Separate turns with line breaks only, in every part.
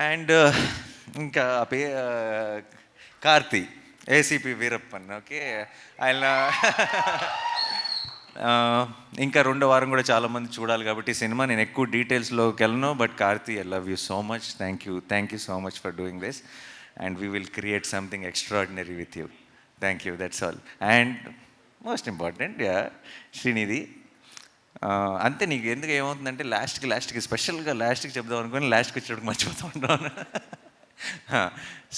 And ఇంకా Karthi, ACP Veerappan. Okay, ఆయన ఇంకా రెండో వారం కూడా చాలామంది చూడాలి కాబట్టి సినిమా నేను ఎక్కువ డీటెయిల్స్లోకి వెళ్ళను. But Karthi, I love you so much. Thank you so much for doing this and we will create something extraordinary with you. Thank you, that's all. And most important Srinidhi, అంతే. నీకు ఎందుకు ఏమవుతుందంటే లాస్ట్కి స్పెషల్గా లాస్ట్కి చెప్దాం అనుకుని లాస్ట్కి వచ్చేటప్పుడు మర్చిపోతూ ఉంటాను.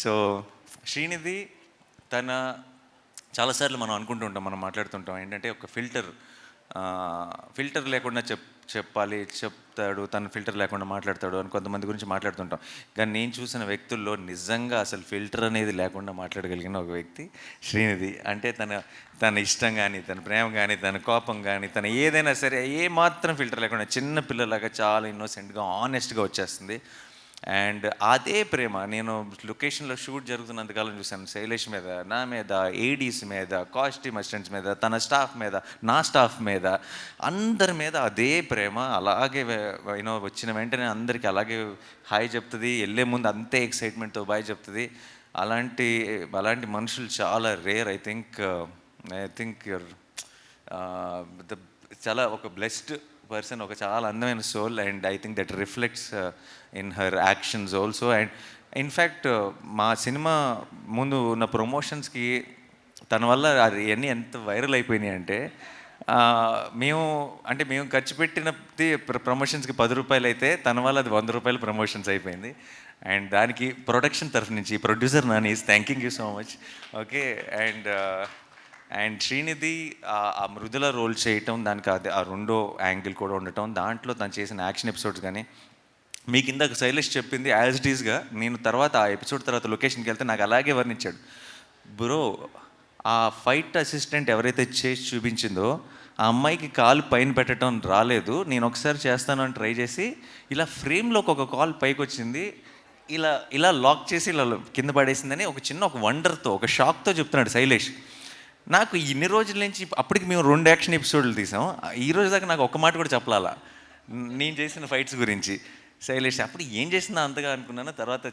సో శ్రీనిధి తన చాలాసార్లు మనం అనుకుంటూ ఉంటాం, మనం మాట్లాడుతుంటాం ఏంటంటే ఒక ఫిల్టర్ లేకుండా చెప్తాడు, తను ఫిల్టర్ లేకుండా మాట్లాడతాడు అని కొంతమంది గురించి మాట్లాడుతుంటాం. కానీ నేను చూసిన వ్యక్తుల్లో నిజంగా అసలు ఫిల్టర్ అనేది లేకుండా మాట్లాడగలిగిన ఒక వ్యక్తి శ్రీనిధి. అంటే తన ఇష్టం కానీ, తన ప్రేమ కానీ, తన కోపం కానీ, తన ఏదైనా సరే ఏ మాత్రం ఫిల్టర్ లేకుండా చిన్న పిల్లలాగా చాలా ఇన్నోసెంట్గా ఆనెస్ట్గా వచ్చేస్తుంది. అండ్ అదే ప్రేమ నేను లొకేషన్లో షూట్ జరుగుతున్నంతకాలం చూశాను. శైలేష్ మీద, నా మీద, ఏడీస్ మీద, కాస్ట్యూమ్ అసిస్టెంట్స్ మీద, తన స్టాఫ్ మీద, నా స్టాఫ్ మీద, అందరి మీద అదే ప్రేమ. అలాగే వచ్చిన వెంటనే అందరికీ అలాగే హాయ్ చెప్తుంది, వెళ్ళే ముందు అంతే ఎక్సైట్మెంట్తో బాయ్ చెప్తుంది. అలాంటి మనుషులు చాలా రేర్. ఐ థింక్ యూర్ చాలా ఒక బ్లెస్డ్ పర్సన్, ఒక చాలా అందమైన soul. And I think that reflects in her actions also. And in fact మా సినిమా ముందు ఉన్న ప్రమోషన్స్కి తన వల్ల అది అన్నీ ఎంత వైరల్ అయిపోయినాయి అంటే మేము ఖర్చు పెట్టినది ప్రమోషన్స్కి 10 రూపాయలు అయితే తన వల్ల అది 100 రూపాయలు ప్రమోషన్స్ అయిపోయింది. అండ్ దానికి ప్రొడక్షన్ తరఫు నుంచి producer Nani is thanking you so much. Okay, and Srinidhi ఆ మృదుల రోల్ చేయటం, దానికి ఆ రెండో యాంగిల్ కూడా ఉండటం, దాంట్లో తను చేసిన యాక్షన్ ఎపిసోడ్స్ కానీ, మీకు ఇందాక శైలేష్ చెప్పింది యాజ్ ఇట్ ఈస్గా నేను తర్వాత ఆ ఎపిసోడ్ తర్వాత లొకేషన్కి వెళ్తే నాకు అలాగే వర్ణించాడు. బ్రో, ఆ ఫైట్ అసిస్టెంట్ ఎవరైతే చేసి చూపించిందో ఆ అమ్మాయికి కాలు పైన పెట్టడం రాలేదు, నేను ఒకసారి చేస్తాను అని ట్రై చేసి ఇలా ఫ్రేమ్లోకి ఒక కాల్ పైకి వచ్చింది, ఇలా లాక్ చేసి ఇలా కింద పడేసిందని ఒక వండర్తో, ఒక షాక్తో చెప్తున్నాడు శైలేష్. నాకు ఇన్ని రోజుల నుంచి అప్పటికి మేము 2 యాక్షన్ ఎపిసోడ్లు తీసాం, ఈ రోజు దాకా నాకు ఒక్క మాట కూడా చెప్పాలా నేను చేసిన ఫైట్స్ గురించి. శైలేష్ అప్పుడు ఏం చేసిందా అంతగా అనుకున్నాను, తర్వాత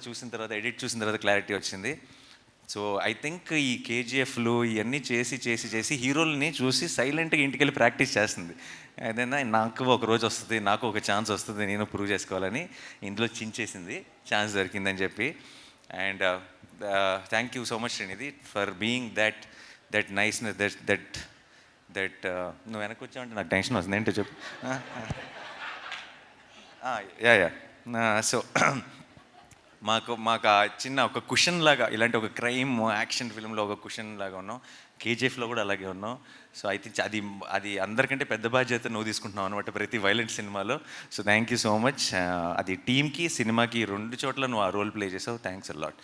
ఎడిట్ చూసిన తర్వాత క్లారిటీ వచ్చింది. సో ఐ థింక్ ఈ కేజీఎఫ్లు ఇవన్నీ చేసి హీరోలని చూసి సైలెంట్గా ఇంటికి వెళ్ళి ప్రాక్టీస్ చేస్తుంది. ఏదైనా నాకు ఒక రోజు వస్తుంది, నాకు ఒక ఛాన్స్ వస్తుంది, నేను ప్రూవ్ చేసుకోవాలని ఇందులో చించేసింది, ఛాన్స్ దొరికిందని చెప్పి. And thank you so much Srinidhi for being that niceness, that నువ్వు వెనక్కి వచ్చావంటే నాకు టెన్షన్ వస్తుంది. ఏంటో చెప్పు. యా సో మాకు ఆ చిన్న ఒక కుషన్ లాగా, ఇలాంటి ఒక క్రైమ్ యాక్షన్ ఫిల్మ్లో ఒక కుషన్ లాగా ఉన్నాం, కేజీఎఫ్లో కూడా అలాగే ఉన్నాం. సో ఐ థింక్ అది అందరికంటే పెద్ద బాధ్యత నువ్వు తీసుకుంటున్నావు అనమాట ప్రతి వైలెంట్ సినిమాలో. So thank you so much. అది టీమ్కి, సినిమాకి 2 చోట్ల నువ్వు ఆ రోల్ ప్లే చేసావు. Thanks a lot.